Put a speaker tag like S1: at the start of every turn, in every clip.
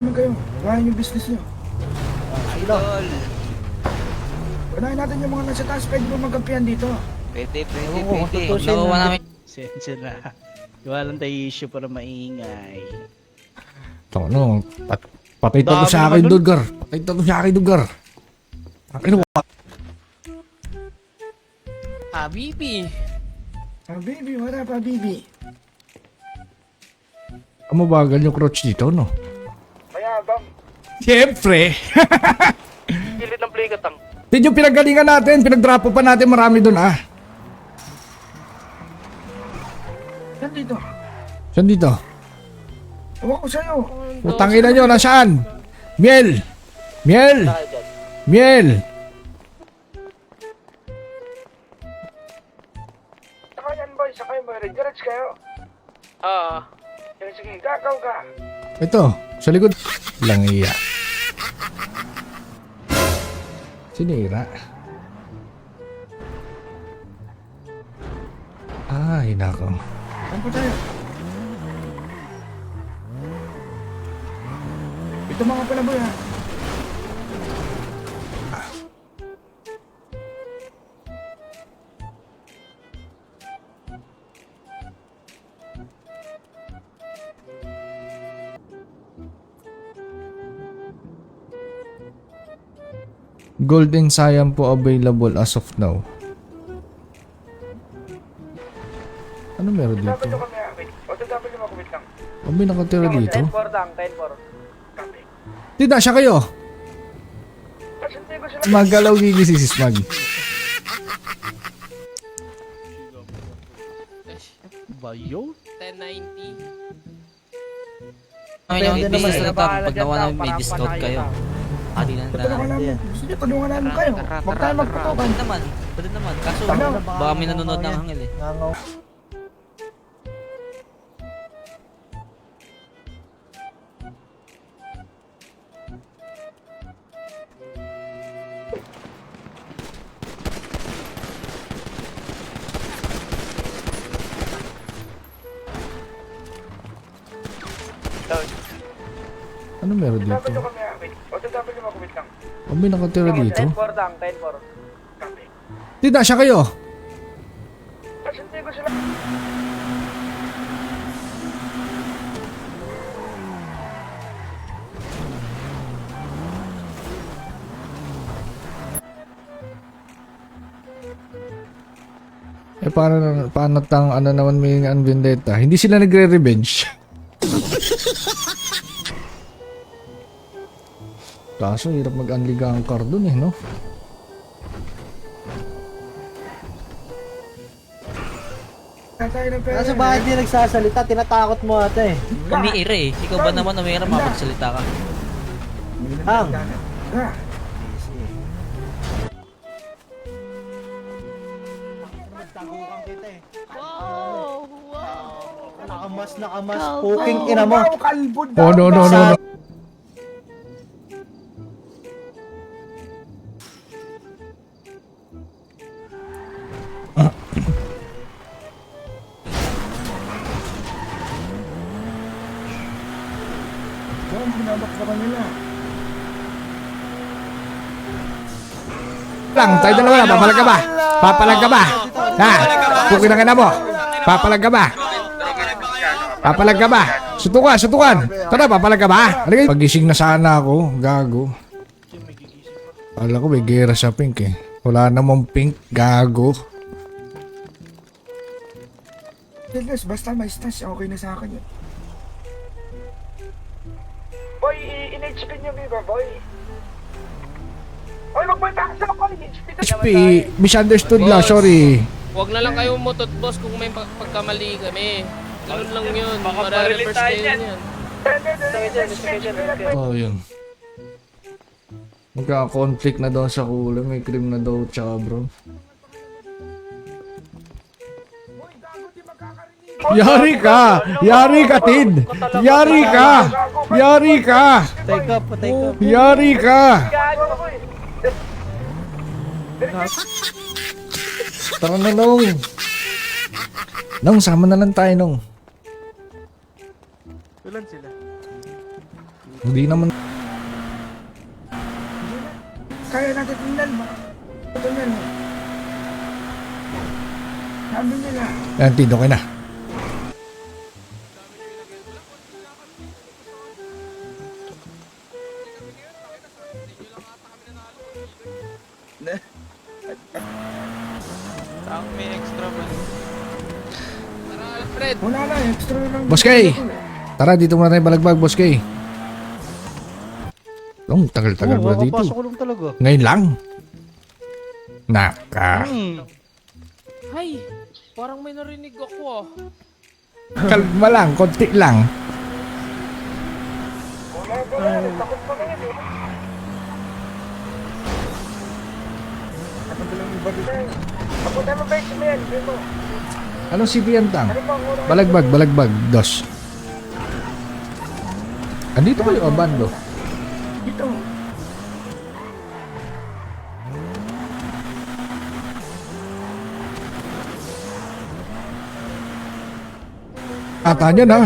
S1: Naman kayo, kain yung business nyo.
S2: Idol.
S1: Unahin natin yung mga nasa taas, pwede mo magkampihan dito.
S2: Pwede.
S3: Nakuha namin.
S4: Sensya na. Walang tayo issue para maingay.
S5: Ano, patay sa akin, Dulgar. Patay sa akin, Dulgar. Ano ba?
S3: Habibi.
S1: Bibi, wala pa, Bibi.
S5: Mabagal yung crouch dito, no?
S1: Mayabang.
S5: Siyempre.
S4: Pilit ng play katang.
S5: Din yung pinagalingan natin, pinag-drop pa natin marami dun, ah.
S1: Yan dito.
S5: Saan dito?
S1: Ewan ko sa'yo.
S5: Utangin na nyo, nasaan? Miel! Miel! Miel!
S1: Saka yan, boy. Saka yan, boy. Regards kayo.
S3: Oo.
S1: Sige, gagaw ka.
S5: Ito, sa likod. Lang iya. Sinira. Ay, nako.
S1: Saan pa tayo? Ito mga pala, boy, ha?
S5: Golden Cyan po available as of now. Ano meron dito?
S1: Dapat kami, ha? Wait. O, dapat yung makumit lang.
S5: Ano may nakatira dito?
S3: 10-4 lang, 10-4.
S1: Copy.
S5: Tida, siya kayo!
S1: Pasunti ko sila.
S5: Magalaw gigi si Sismag.
S4: Ba yun?
S3: 10-90.
S2: Namin yung business na to. Pag nakuha namin may discount kayo. Adi na
S1: Tulungan namin. Sige, tulungan namin kayo. Huwag tayo magpatukan.
S2: Pwede naman. Kaso,
S1: Ano?
S2: baka may nanonood ng hangil eh.
S5: Ano meron dito?
S1: Dapat kami, ha? Wait. O, dapat yung makumit lang.
S5: Ano may nakatira dito?
S3: 10-4 lang, 10-4.
S1: Copy.
S5: Tida, siya kayo!
S1: Pasunti ko sila.
S5: Eh paano tang ano naman may ang vendetta? Hindi sila nagre-revenge. Kaso hirap mag-unliga ang car dun eh, no?
S1: Tayo ng pera.
S6: Nasa bahay di nagsasalita, tinatakot mo ata eh.
S2: Umiira eh. Ikaw ba naman umiira mapagsalita ka?
S6: Hang.
S1: Ha?
S6: Nagtagukan kita eh.
S7: Wow!
S6: Nakamas, puking ina mo.
S1: Wow, kalbo daw.
S5: Oh, no.
S1: Wow, binabak ka nila.
S5: Lang, tayo dalawa na, papalag ka ba? Papalag ka ba? Ha? Pukin na ka na mo. Papalag ka ba? Papalag ka ba? Sutukan. Tara, papalag ka ba? Pagising na sana ako, gago. Kala ko may gera sa pink eh. Wala namang pink, gago.
S1: Yes, basta may stash, okay na sa akin yun. Boy, in-HP niyo ba, boy? Oy, magpunta ka sa ako, in-HP na.
S5: HP, misunderstood lang, sorry.
S8: Huwag na lang kayo mutot, boss, kung may pagkamali kami. Ganun lang yun. Mara-reverse kayo yan.
S5: Oh, yun. Magka-conflict na daw sa kulay, may cream na daw tsaka bro. Yari ka! Yari ka, Tid! Yari ka! Yari ka!
S6: Take up.
S5: Yari ka! Tara na, Nong! Nong, sama na lang tayo, Nong.
S4: Ilan sila?
S5: Hindi naman.
S1: Kaya natin tingnan ba? Ito yan. Sabi nila.
S5: Yan, Tid, okay na.
S8: Tara, Alfred.
S1: Wala na, extra lang.
S5: Boss Kay! Tara, dito muna tayo balagbag, Boss Kay. Oh, tagal-tagal
S4: Oo,
S5: pala dito.
S4: kakapasok ko lang talaga.
S5: Ngayon lang. Naka.
S8: Hay, parang may narinig ako ah.
S5: Kalma lang, konti lang.
S3: Papunta mo ba yung yan?
S5: Anong CP yan, Tang? Balagbag, balagbag, dos. Andito kayo, abando.
S1: Dito.
S5: Ata niya na.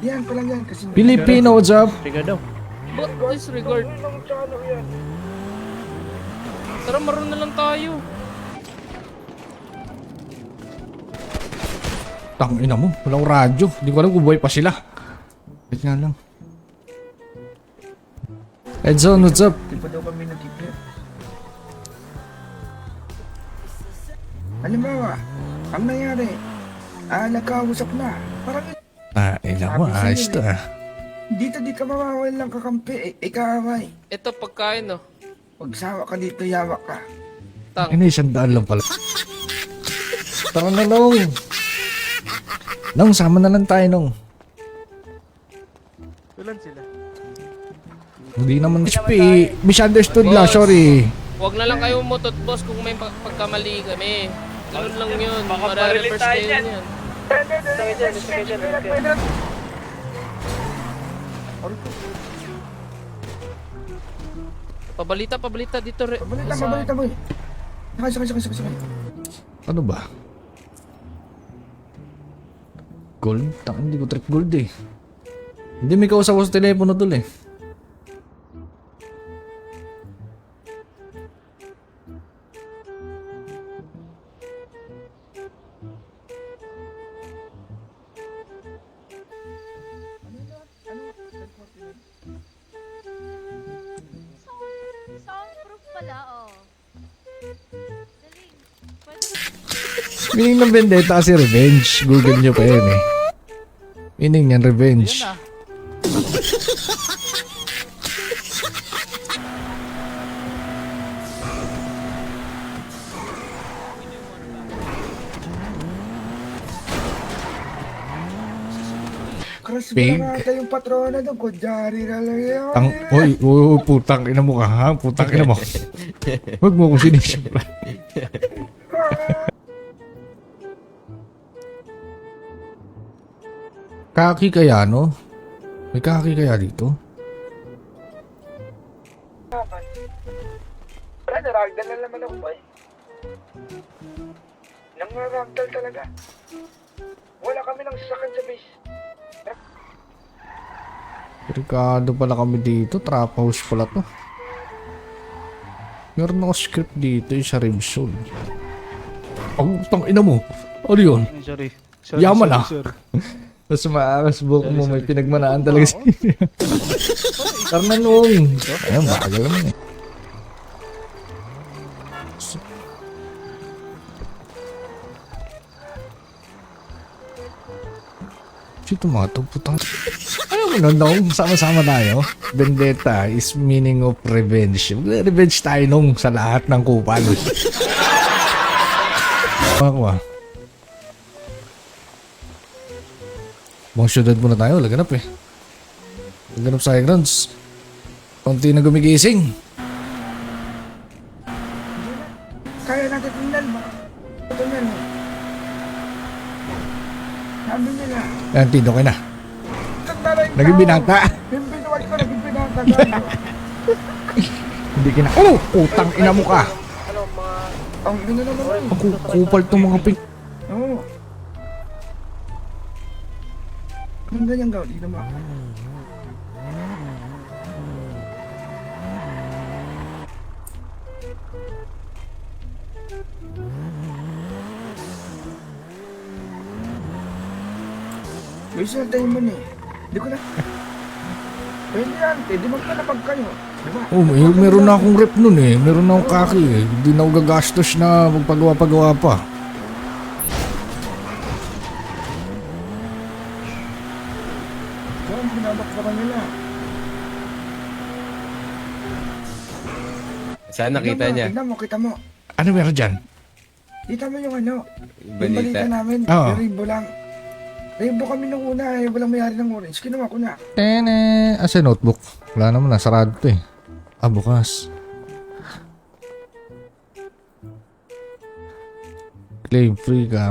S1: Yan pala yan. Kasi
S5: Filipino, what's up?
S4: Trigger daw.
S8: But disregard. Tara, maroon na lang tayo.
S5: Tang ina mo, walang radyo. Hindi ko alam kung buhay pa sila. Wait nga lang. Edzone, what's up?
S1: Di pa daw kami nag-tip. Halimbawa, ang nangyari, nagkausap na. Parang
S5: Ah, ina mo, ayos to ah.
S1: dito di ka mawawal lang kakampi, ikaaway.
S8: Ito pagkain no.
S1: Pagsawa ka dito, yawak ka.
S8: Tang.
S5: Ano, 100 lang pala. Tara na, Nong. Nong, sama na lang tayo, Nong.
S4: Ilan sila?
S5: Hindi naman misunderstood lang, sorry.
S8: Huwag na lang kayo umutot, boss, kung may pagkamali kami. Ganun lang yun. Mare-reverse kayo yan. Pabalita dito.
S1: Pabalita mo. Sakay.
S5: Ano ba? Gold? Hindi ko trip gold eh. Hindi may kausap ko sa telepono dul eh.
S7: Soundproof pala, oh. Dali. Pwede
S5: Meaning ng vendetta kasi revenge. Google nyo pa yun eh. Meaning yan, revenge.
S1: Cross
S5: Pig.
S1: mo na ata yung patrona doon. Kudyari na lang yun.
S5: Oy, putang ina mo ka ha? Putang ina mo. Huwag mo kong sinisipla. Kaki kaya, no? May kaki kaya dito?
S1: Wala, naragdal na naman ako, boy. Nangaragdal talaga. Wala kami nang sasakyan sa base.
S5: Ricardo pala kami dito. Trap house pala to. Meron ako script dito yung sa Ribsol. Ang utang ina mo. Ano yun?
S4: Sorry.
S5: Yaman ah. Mas maakas buhok mo. May pinagmanaan talaga siya. Karnanong. Ayun, bagal naman eh. Sito mga to, putang. Ayaw mo nun, Nong. Sama-sama tayo. Vendetta is meaning of revenge. Revenge tayo, Nong, sa lahat ng kupal. Ako ah. Buong syudad muna tayo. Laganap eh. Laganap sa high grounds. Konti na gumigising.
S1: Kaya natin tingnan ba? Ito yan. Sabi nila.
S5: Yan, Tid, okay na.
S1: Naglalay ka.
S5: Naging binata.
S1: Yung binuwal ko, naging binata.
S5: Hindi kina... Oh! Utang ina mo ka.
S1: Ang ina naman.
S5: Ang kupal tong mga pink.
S1: Oo. Anong ganyan gawin? Di naman. May sinantayin mo na eh. Hindi ko na... Pwede yan, pwede magkalapag kayo. Diba?
S5: Oh, meron na akong rep nun eh. Meron na akong kaki eh. Hindi na ako gagastos na magpagawa-pagawa pa.
S1: Diyan, binabakbakan nila.
S9: Saan nakita niya?
S1: Kita mo.
S5: Ano meron dyan?
S1: Kita mo yung ano, yung balita
S9: Balita.
S1: namin,
S5: Oo.
S1: yung rainbow lang. Rainbow kami nung una eh, walang mayari ng orange. Kinuha ko na.
S5: Asa notebook? Wala naman, nasarado to eh. Bukas. Claim free ka.